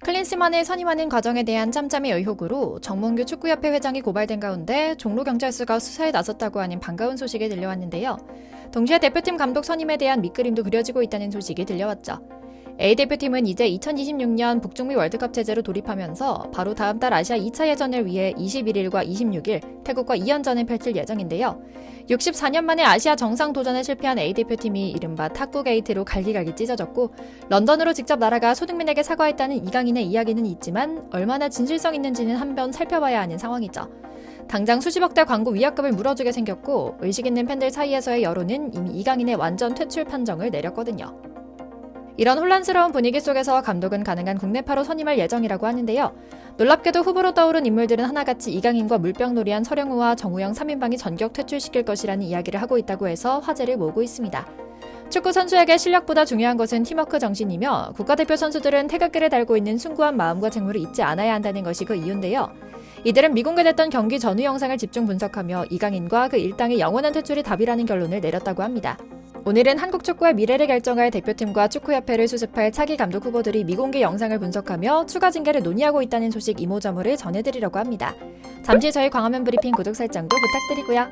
클린스만을 선임하는 과정에 대한 짬짬이 의혹으로 정몽규 축구협회 회장이 고발된 가운데 종로경찰서가 수사에 나섰다고 하는 반가운 소식이 들려왔는데요. 동시에 대표팀 감독 선임에 대한 밑그림도 그려지고 있다는 소식이 들려왔죠. A대표팀은 이제 2026년 북중미 월드컵 체제로 돌입하면서 바로 다음 달 아시아 2차 예선을 위해 21일과 26일 태국과 2연전을 펼칠 예정인데요. 64년 만에 아시아 정상 도전에 실패한 A대표팀이 이른바 탁구 게이트로 갈기갈기 찢어졌고 런던으로 직접 날아가 손흥민에게 사과했다는 이강인의 이야기는 있지만 얼마나 진실성 있는지는 한번 살펴봐야 하는 상황이죠. 당장 수십억대 광고 위약금을 물어주게 생겼고 의식 있는 팬들 사이에서의 여론은 이미 이강인의 완전 퇴출 판정을 내렸거든요. 이런 혼란스러운 분위기 속에서 감독은 가능한 국내파로 선임할 예정이라고 하는데요. 놀랍게도 후보로 떠오른 인물들은 하나같이 이강인과 물병놀이한 서령우와 정우영 3인방이 전격 퇴출시킬 것이라는 이야기를 하고 있다고 해서 화제를 모으고 있습니다. 축구 선수에게 실력보다 중요한 것은 팀워크 정신이며 국가대표 선수들은 태극기를 달고 있는 숭고한 마음과 책무를 잊지 않아야 한다는 것이 그 이유인데요. 이들은 미공개됐던 경기 전후 영상을 집중 분석하며 이강인과 그 일당의 영원한 퇴출이 답이라는 결론을 내렸다고 합니다. 오늘은 한국 축구의 미래를 결정할 대표팀과 축구협회를 수습할 차기 감독 후보들이 미공개 영상을 분석하며 추가 징계를 논의하고 있다는 소식 이모저모를 전해드리려고 합니다. 잠시 저희 광화문 브리핑 구독 설정도 부탁드리고요.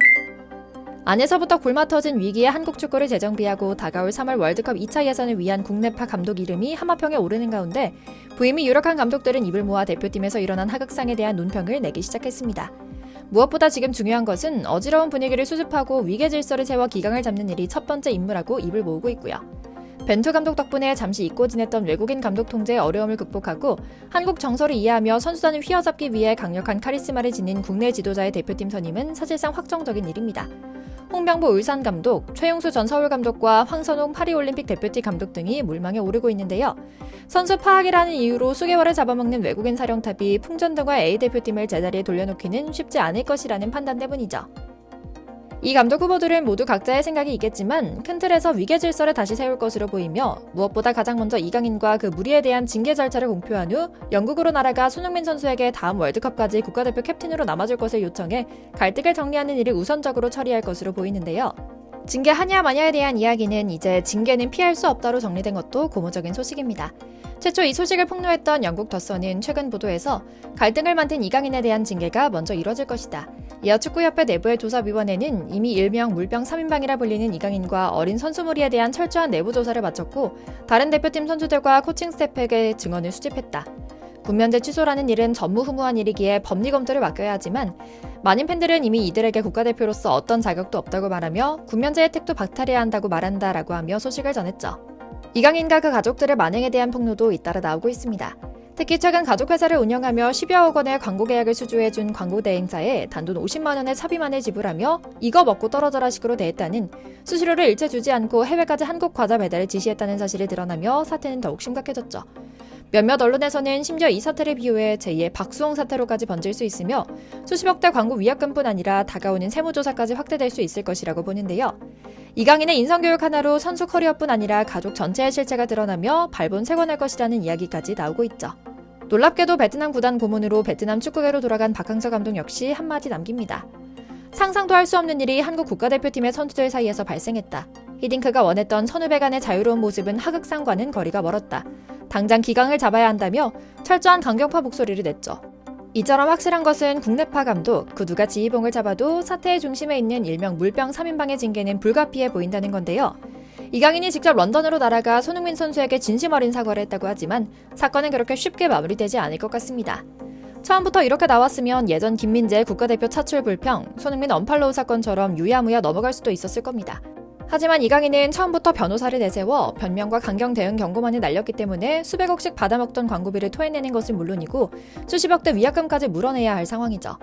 안에서부터 굴마 터진 위기의 한국 축구를 재정비하고 다가올 3월 월드컵 2차 예선을 위한 국내파 감독 이름이 하마평에 오르는 가운데 부임이 유력한 감독들은 입을 모아 대표팀에서 일어난 하극상에 대한 논평을 내기 시작했습니다. 무엇보다 지금 중요한 것은 어지러운 분위기를 수습하고 위계 질서를 세워 기강을 잡는 일이 첫 번째 임무라고 입을 모으고 있고요. 벤투 감독 덕분에 잠시 잊고 지냈던 외국인 감독 통제의 어려움을 극복하고 한국 정서를 이해하며 선수단을 휘어잡기 위해 강력한 카리스마를 지닌 국내 지도자의 대표팀 선임은 사실상 확정적인 일입니다. 홍명보 울산 감독, 최용수 전 서울 감독과 황선홍 파리올림픽 대표팀 감독 등이 물망에 오르고 있는데요. 선수 파악이라는 이유로 수개월을 잡아먹는 외국인 사령탑이 풍전등과 A대표팀을 제자리에 돌려놓기는 쉽지 않을 것이라는 판단 때문이죠. 이 감독 후보들은 모두 각자의 생각이 있겠지만 큰 틀에서 위계 질서를 다시 세울 것으로 보이며 무엇보다 가장 먼저 이강인과 그 무리에 대한 징계 절차를 공표한 후 영국으로 날아가 손흥민 선수에게 다음 월드컵까지 국가대표 캡틴으로 남아줄 것을 요청해 갈등을 정리하는 일을 우선적으로 처리할 것으로 보이는데요. 징계하냐 마냐에 대한 이야기는 이제 징계는 피할 수 없다로 정리된 것도 고무적인 소식입니다. 최초 이 소식을 폭로했던 영국 더선은 최근 보도에서 갈등을 만든 이강인에 대한 징계가 먼저 이뤄질 것이다. 이어 축구협회 내부의 조사위원회는 이미 일명 물병 3인방이라 불리는 이강인과 어린 선수 무리에 대한 철저한 내부 조사를 마쳤고 다른 대표팀 선수들과 코칭 스태프에게 증언을 수집했다. 군면제 취소라는 일은 전무후무한 일이기에 법리 검토를 맡겨야 하지만 많은 팬들은 이미 이들에게 국가대표로서 어떤 자격도 없다고 말하며 군면제 혜택도 박탈해야 한다고 말한다라고 하며 소식을 전했죠. 이강인과 그 가족들의 만행에 대한 폭로도 잇따라 나오고 있습니다. 특히 최근 가족회사를 운영하며 10여억 원의 광고 계약을 수주해준 광고 대행사에 단돈 50만 원의 차비만을 지불하며 이거 먹고 떨어져라 식으로 대했다는 수수료를 일체 주지 않고 해외까지 한국 과자 배달을 지시했다는 사실이 드러나며 사태는 더욱 심각해졌죠. 몇몇 언론에서는 심지어 이 사태를 비유해 제2의 박수홍 사태로까지 번질 수 있으며 수십억대 광고 위약금뿐 아니라 다가오는 세무조사까지 확대될 수 있을 것이라고 보는데요. 이강인의 인성교육 하나로 선수 커리어뿐 아니라 가족 전체의 실체가 드러나며 발본색원할 것이라는 이야기까지 나오고 있죠. 놀랍게도 베트남 구단 고문으로 베트남 축구계로 돌아간 박항서 감독 역시 한마디 남깁니다. 상상도 할 수 없는 일이 한국 국가대표팀의 선수들 사이에서 발생했다. 히딩크가 원했던 선후배 간의 자유로운 모습은 하극상과는 거리가 멀었다. 당장 기강을 잡아야 한다며 철저한 강경파 목소리를 냈죠. 이처럼 확실한 것은 국내파 감독, 그 누가 지휘봉을 잡아도 사태의 중심에 있는 일명 물병 3인방의 징계는 불가피해 보인다는 건데요. 이강인이 직접 런던으로 날아가 손흥민 선수에게 진심 어린 사과를 했다고 하지만 사건은 그렇게 쉽게 마무리되지 않을 것 같습니다. 처음부터 이렇게 나왔으면 예전 김민재 국가대표 차출 불평, 손흥민 언팔로우 사건처럼 유야무야 넘어갈 수도 있었을 겁니다. 하지만 이강인은 처음부터 변호사를 내세워 변명과 강경 대응 경고만을 날렸기 때문에 수백억씩 받아먹던 광고비를 토해내는 것은 물론이고 수십억대 위약금까지 물어내야 할 상황이죠.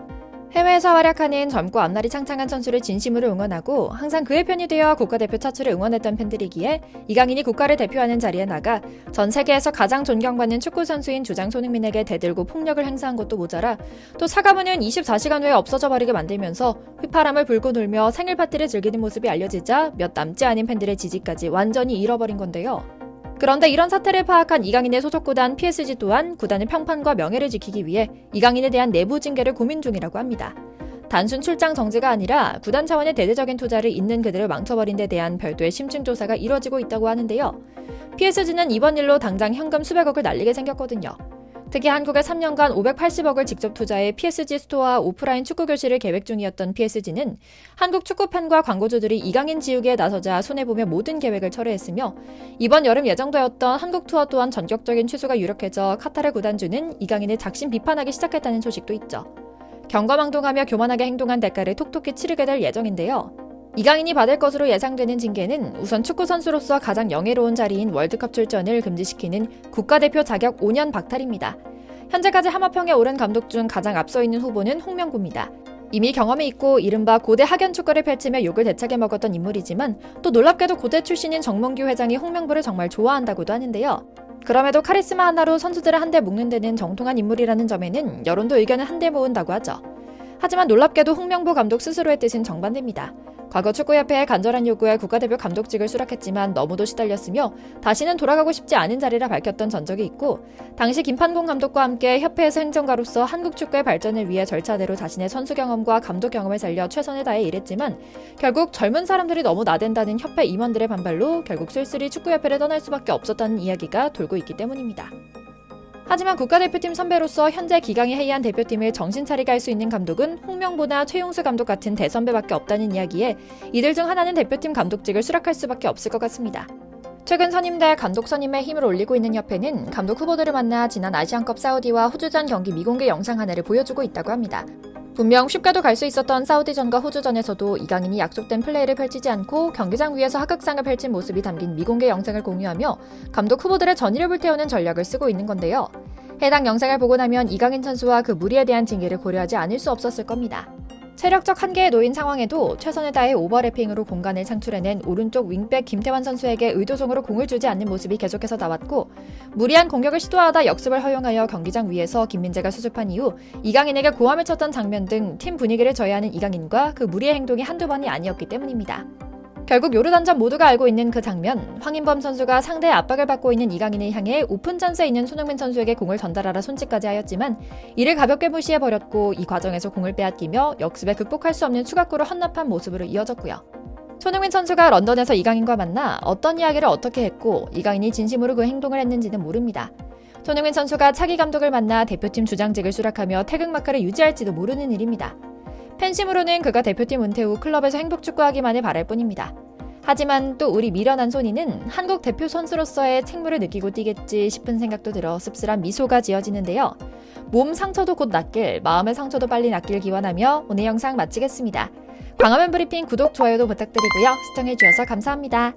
해외에서 활약하는 젊고 앞날이 창창한 선수를 진심으로 응원하고 항상 그의 편이 되어 국가대표 차출을 응원했던 팬들이기에 이강인이 국가를 대표하는 자리에 나가 전 세계에서 가장 존경받는 축구 선수인 주장 손흥민에게 대들고 폭력을 행사한 것도 모자라 또 사과문은 24시간 후에 없어져 버리게 만들면서 휘파람을 불고 놀며 생일 파티를 즐기는 모습이 알려지자 몇 남지 않은 팬들의 지지까지 완전히 잃어버린 건데요. 그런데 이런 사태를 파악한 이강인의 소속 구단 PSG 또한 구단의 평판과 명예를 지키기 위해 이강인에 대한 내부 징계를 고민 중이라고 합니다. 단순 출장 정지가 아니라 구단 차원의 대대적인 투자를 있는 그대로 망쳐버린 데 대한 별도의 심층 조사가 이뤄지고 있다고 하는데요. PSG는 이번 일로 당장 현금 수백억을 날리게 생겼거든요. 특히 한국에 3년간 580억을 직접 투자해 PSG 스토어와 오프라인 축구 교실을 계획 중이었던 PSG는 한국 축구팬과 광고주들이 이강인 지우개에 나서자 손해보며 모든 계획을 철회했으며 이번 여름 예정되었던 한국 투어 또한 전격적인 취소가 유력해져 카타르 구단주는 이강인을 작심 비판하기 시작했다는 소식도 있죠. 경거망동하며 교만하게 행동한 대가를 톡톡히 치르게 될 예정인데요. 이강인이 받을 것으로 예상되는 징계는 우선 축구선수로서 가장 명예로운 자리인 월드컵 출전을 금지시키는 국가대표 자격 5년 박탈입니다. 현재까지 하마평에 오른 감독 중 가장 앞서 있는 후보는 홍명보입니다. 이미 경험이 있고 이른바 고대 학연 축구를 펼치며 욕을 대차게 먹었던 인물이지만 또 놀랍게도 고대 출신인 정몽규 회장이 홍명보를 정말 좋아한다고도 하는데요. 그럼에도 카리스마 하나로 선수들을 한데 묶는 데는 정통한 인물이라는 점에는 여론도 의견을 한데 모은다고 하죠. 하지만 놀랍게도 홍명보 감독 스스로의 뜻은 정반대입니다. 과거 축구협회의 간절한 요구에 국가대표 감독직을 수락했지만 너무도 시달렸으며 다시는 돌아가고 싶지 않은 자리라 밝혔던 전적이 있고 당시 김판공 감독과 함께 협회에서 행정가로서 한국 축구의 발전을 위해 절차대로 자신의 선수 경험과 감독 경험을 살려 최선을 다해 일했지만 결국 젊은 사람들이 너무 나댄다는 협회 임원들의 반발로 결국 쓸쓸히 축구협회를 떠날 수밖에 없었다는 이야기가 돌고 있기 때문입니다. 하지만 국가대표팀 선배로서 현재 기강이 해이한 대표팀을 정신 차리게 할 수 있는 감독은 홍명보나 최용수 감독 같은 대선배밖에 없다는 이야기에 이들 중 하나는 대표팀 감독직을 수락할 수밖에 없을 것 같습니다. 최근 선임될 감독 선임에 힘을 올리고 있는 협회는 감독 후보들을 만나 지난 아시안컵 사우디와 호주전 경기 미공개 영상 하나를 보여주고 있다고 합니다. 분명 쉽게도 갈 수 있었던 사우디전과 호주전에서도 이강인이 약속된 플레이를 펼치지 않고 경기장 위에서 하극상을 펼친 모습이 담긴 미공개 영상을 공유하며 감독 후보들의 전의를 불태우는 전략을 쓰고 있는 건데요. 해당 영상을 보고 나면 이강인 선수와 그 무리에 대한 징계를 고려하지 않을 수 없었을 겁니다. 체력적 한계에 놓인 상황에도 최선을 다해 오버래핑으로 공간을 창출해낸 오른쪽 윙백 김태환 선수에게 의도적으로 공을 주지 않는 모습이 계속해서 나왔고 무리한 공격을 시도하다 역습을 허용하여 경기장 위에서 김민재가 수습한 이후 이강인에게 고함을 쳤던 장면 등 팀 분위기를 저해하는 이강인과 그 무리의 행동이 한두 번이 아니었기 때문입니다. 결국 요르단전 모두가 알고 있는 그 장면, 황인범 선수가 상대의 압박을 받고 있는 이강인을 향해 오픈 찬스에 있는 손흥민 선수에게 공을 전달하라 손짓까지 하였지만 이를 가볍게 무시해버렸고 이 과정에서 공을 빼앗기며 역습에 극복할 수 없는 추가골을 헌납한 모습으로 이어졌고요. 손흥민 선수가 런던에서 이강인과 만나 어떤 이야기를 어떻게 했고 이강인이 진심으로 그 행동을 했는지는 모릅니다. 손흥민 선수가 차기 감독을 만나 대표팀 주장직을 수락하며 태극마크를 유지할지도 모르는 일입니다. 팬심으로는 그가 대표팀 은퇴 후 클럽에서 행복축구하기만을 바랄 뿐입니다. 하지만 또 우리 미련한 손이는 한국 대표 선수로서의 책무를 느끼고 뛰겠지 싶은 생각도 들어 씁쓸한 미소가 지어지는데요. 몸 상처도 곧 낫길, 마음의 상처도 빨리 낫길 기원하며 오늘 영상 마치겠습니다. 광화문 브리핑 구독, 좋아요도 부탁드리고요. 시청해주셔서 감사합니다.